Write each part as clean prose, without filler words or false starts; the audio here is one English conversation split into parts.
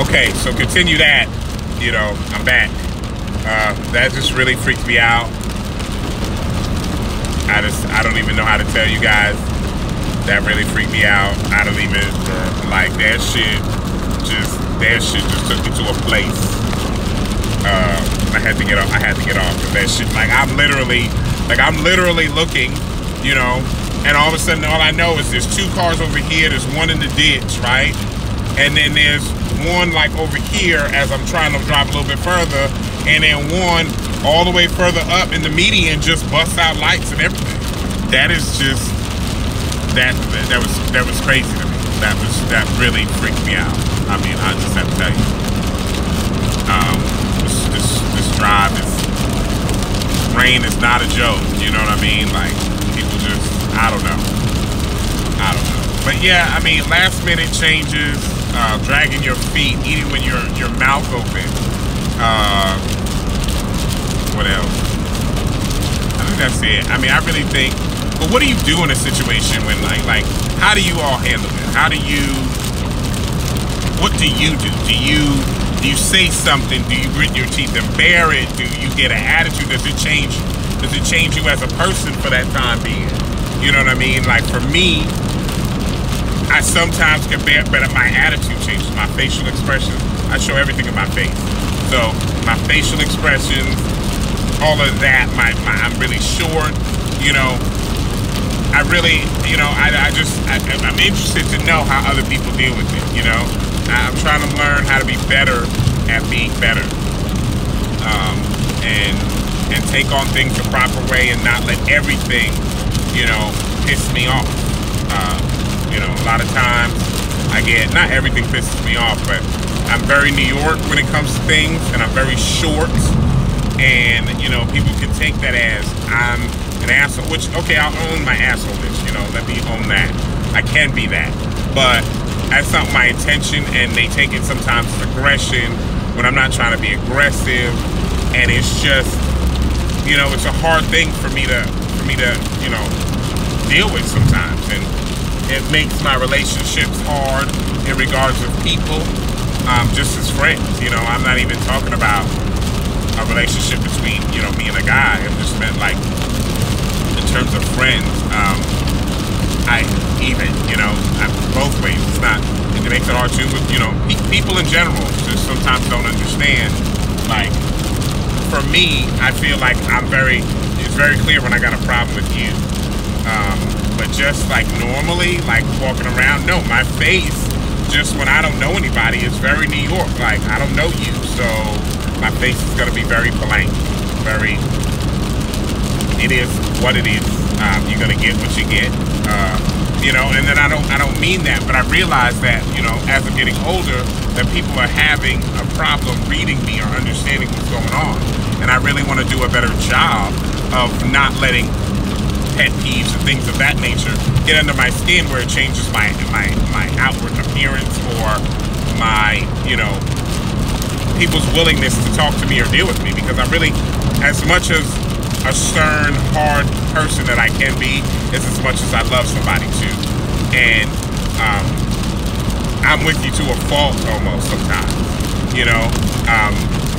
Okay, so continue that. You know, I'm back. That just really freaked me out. I don't even know how to tell you guys. That really freaked me out. I don't even like that shit. That shit just took me to a place. I had to get off. Of that shit. Like I'm literally looking, you know, and all of a sudden, all I know is there's two cars over here. There's one in the ditch, right? And then there's one like over here as I'm trying to drive a little bit further, and then one all the way further up in the median just busts out lights and everything. That is just that was crazy to me. That really freaked me out. I mean, I just have to tell you. This drive is, rain is not a joke, you know what I mean? Like, people just, I don't know. But yeah, I mean, last minute changes, dragging your feet, eating with your mouth open. What else? I think that's it. I mean, I really think, but what do you do in a situation when like how do you all handle it? What do you do? Do you say something? Do you grit your teeth and bear it? Do you get an attitude? Does it change you as a person for that time being? You know what I mean? Like for me, I sometimes can bear, but my attitude changes, my facial expression. I show everything in my face. So my facial expressions, all of that, I'm really short, you know. I really, you know, I'm interested to know how other people deal with it, you know. I'm trying to learn how to be better at being better, and take on things the proper way and not let everything, you know, piss me off. You know, a lot of times not everything pisses me off, but I'm very New York when it comes to things, and I'm very short, and, you know, people can take that as I'm an asshole, which, okay, I'll own my assholeness, you know, let me own that. I can be that, but that's not my intention, and they take it sometimes as aggression when I'm not trying to be aggressive, and it's just, you know, it's a hard thing for me to, you know, deal with sometimes, and it makes my relationships hard in regards of people, just as friends, you know. I'm not even talking about a relationship between, you know, me and a guy. I'm just meant like in terms of friends. You know, both ways. It's not. It makes it hard too. But you know, people in general just sometimes don't understand. Like for me, I feel like it's very clear when I got a problem with you. But just like normally, like walking around, no, my face, just when I don't know anybody, is very New York. Like I don't know you, so my face is gonna be very blank. It is what it is. You're gonna get what you get. You know, and then I don't mean that, but I realize that, you know, as I'm getting older, that people are having a problem reading me or understanding what's going on. And I really want to do a better job of not letting pet peeves and things of that nature get under my skin where it changes my outward appearance or my, you know, people's willingness to talk to me or deal with me. Because I really, as much as a stern, hard person that I can be, is as much as I love somebody too. And I'm with you to a fault almost sometimes, you know.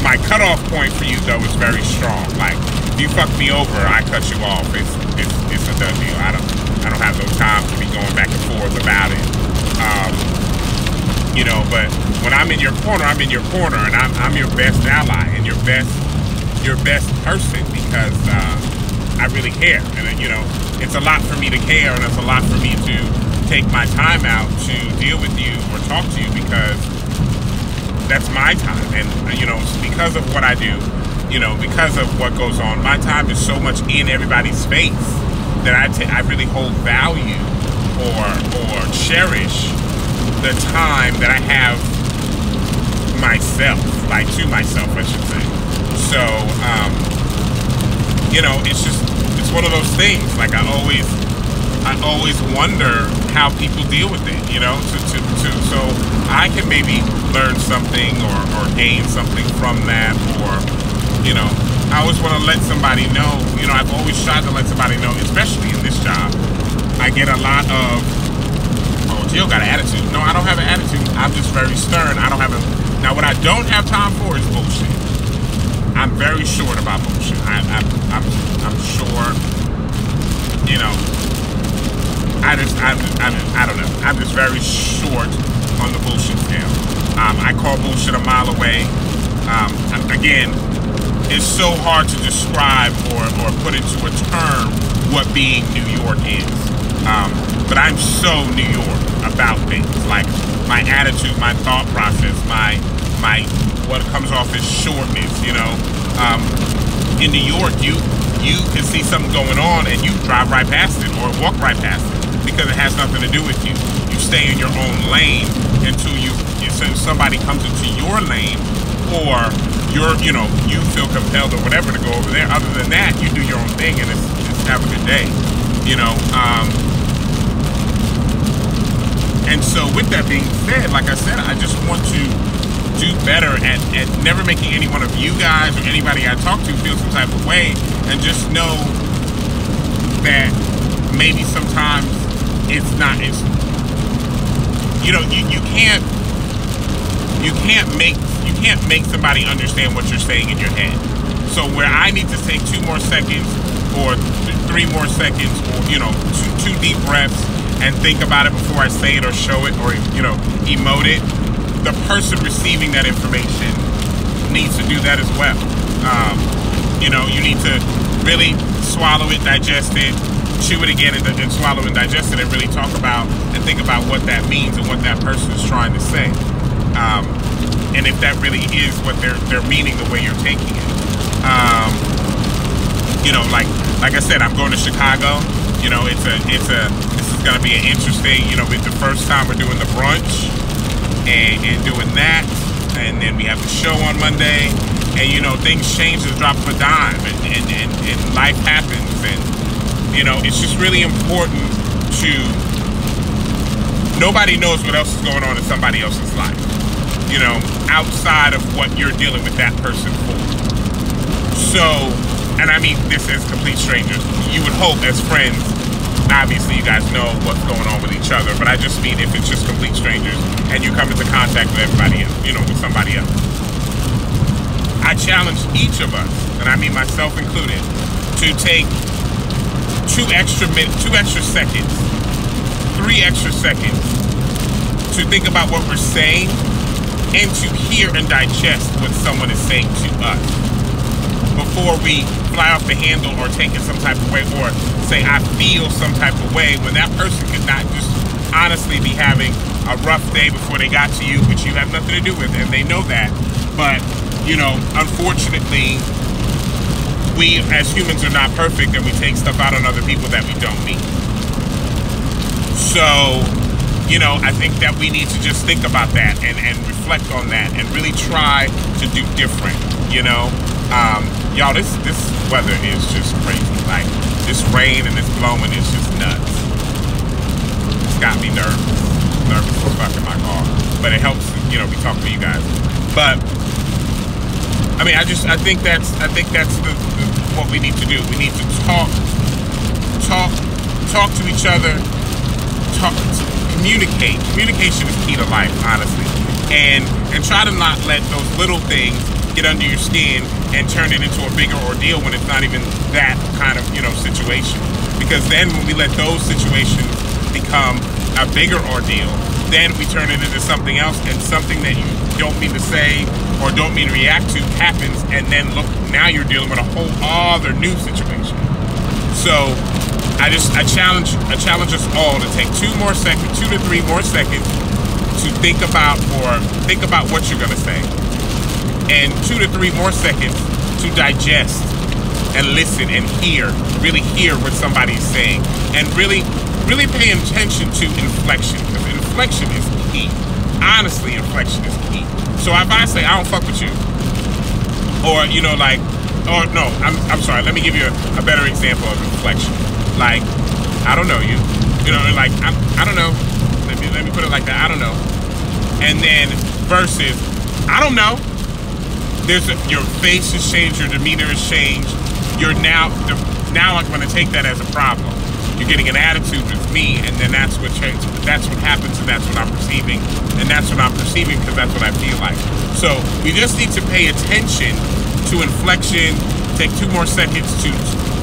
My cutoff point for you though is very strong. Like if you fuck me over, I cut you off. It's a done deal. I don't have no time to be going back and forth about it. You know, but when I'm in your corner, I'm in your corner, and I'm your best ally and your best person, because I really care. And you know, it's a lot for me to care, and it's a lot for me to take my time out to deal with you or talk to you, because that's my time. And you know, because of what I do, you know, because of what goes on, my time is so much in everybody's face that I really hold value or cherish the time that I have myself, like to myself, I should say. So, you know, it's one of those things. Like I always wonder how people deal with it, you know, so I can maybe learn something or gain something from that, or, you know, I always want to let somebody know, you know, I've always tried to let somebody know, especially in this job. I get a lot of, oh, Jill got an attitude. No, I don't have an attitude. I'm just very stern. I don't have Now, what I don't have time for is bullshit. I'm very short about bullshit. I'm sure, you know, I don't know. I'm just very short on the bullshit scale. I call bullshit a mile away. Again, it's so hard to describe or put into a term what being New York is. But I'm so New York about things, like my attitude, my thought process, my what comes off as shortness, you know. In New York, you can see something going on and you drive right past it or walk right past it because it has nothing to do with you. You stay in your own lane until somebody comes into your lane, or you feel compelled or whatever to go over there. Other than that, you do your own thing and it's have a good day, you know. And so with that being said, like I said, I just want to do better at never making any one of you guys or anybody I talk to feel some type of way, and just know that maybe sometimes it's you know, you can't make somebody understand what you're saying in your head. So where I need to take 2 more seconds or 3 more seconds, or, you know, two deep breaths and think about it before I say it or show it or, you know, emote it, the person receiving that information needs to do that as well. You know, you need to really swallow it, digest it, chew it again, and swallow and digest it, and really talk about and think about what that means and what that person is trying to say. And if that really is what they're meaning, the way you're taking it. You know, like I said, I'm going to Chicago. You know, this is going to be an interesting, you know, it's the first time we're doing the brunch and doing that, and then we have the show on Monday, and, you know, things change at the drop of a dime, and life happens, and, you know, it's just really important to, nobody knows what else is going on in somebody else's life, you know, outside of what you're dealing with that person for. So, and I mean this as complete strangers. You would hope as friends, obviously you guys know what's going on with each other, but I just mean if it's just complete strangers and you come into contact with everybody else, you know, with somebody else. I challenge each of us, and I mean myself included, to take 2 extra seconds, 3 extra seconds to think about what we're saying and to hear and digest what someone is saying to us before we fly off the handle or take it some type of way, or say I feel some type of way, when that person could not just honestly be having a rough day before they got to you, which you have nothing to do with, and they know that. But, you know, unfortunately, we as humans are not perfect, and we take stuff out on other people that we don't mean. So, you know, I think that we need to just think about that and reflect on that and really try to do different, you know. Y'all, this weather is just crazy. Like, this rain and this blowing is just nuts. It's got me nervous as fuck in my car. But it helps, you know, we talk to you guys. But I mean, I think that's what we need to do. We need to talk to each other, communicate. Communication is key to life, honestly. And try to not let those little things get under your skin and turn it into a bigger ordeal when it's not even that kind of, you know, situation. Because then when we let those situations become a bigger ordeal, then we turn it into something else, and something that you don't mean to say or don't mean to react to happens, and then look, now you're dealing with a whole other new situation. So I challenge us all to take 2 to 3 more seconds to think about what you're gonna say, and 2 to 3 more seconds to digest and listen and really hear what somebody's saying, and really pay attention to inflection, because inflection is key. Honestly, inflection is key. So if I say I don't fuck with you, or, you know, like, or no, I'm sorry, let me give you a better example of inflection. Like, I don't know you, you know, like, I don't know. Let me put it like that. I don't know. And then versus, I don't know. Your face has changed, your demeanor has changed. You're now I'm going to take that as a problem. you're getting an attitude with me, and then that's what happens, and that's what I'm perceiving, and that's what I'm perceiving because that's what I feel like. So we just need to pay attention to inflection. Take 2 more seconds to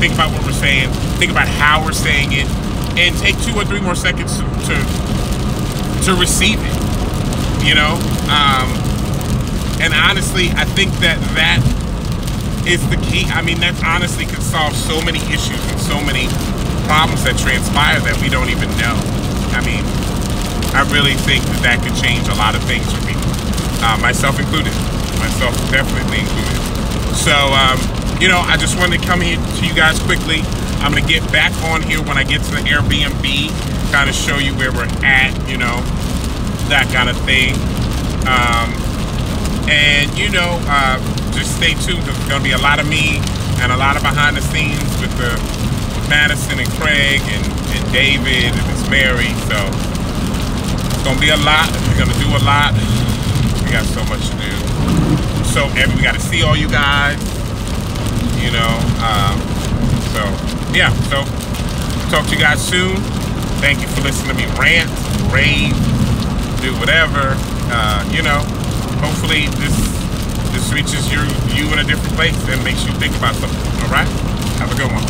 think about what we're saying, think about how we're saying it, and take 2 or 3 more seconds to receive it. You know, and honestly, I think that is the key. I mean, that honestly could solve so many issues and so many problems that transpire that we don't even know. I mean, I really think that could change a lot of things for people, myself included. Myself definitely included. So, you know, I just wanted to come here to you guys quickly. I'm going to get back on here when I get to the Airbnb, kind of show you where we're at, you know, that kind of thing. And, you know, just stay tuned. There's going to be a lot of me and a lot of behind the scenes with Madison and Craig and David and Miss Mary. So it's going to be a lot. We're going to do a lot. We got so much to do. So we got to see all you guys, you know. So yeah, so talk to you guys soon. Thank you for listening to me rant, rave, do whatever. You know, hopefully this reaches you in a different place and makes you think about something. All right, have a good one.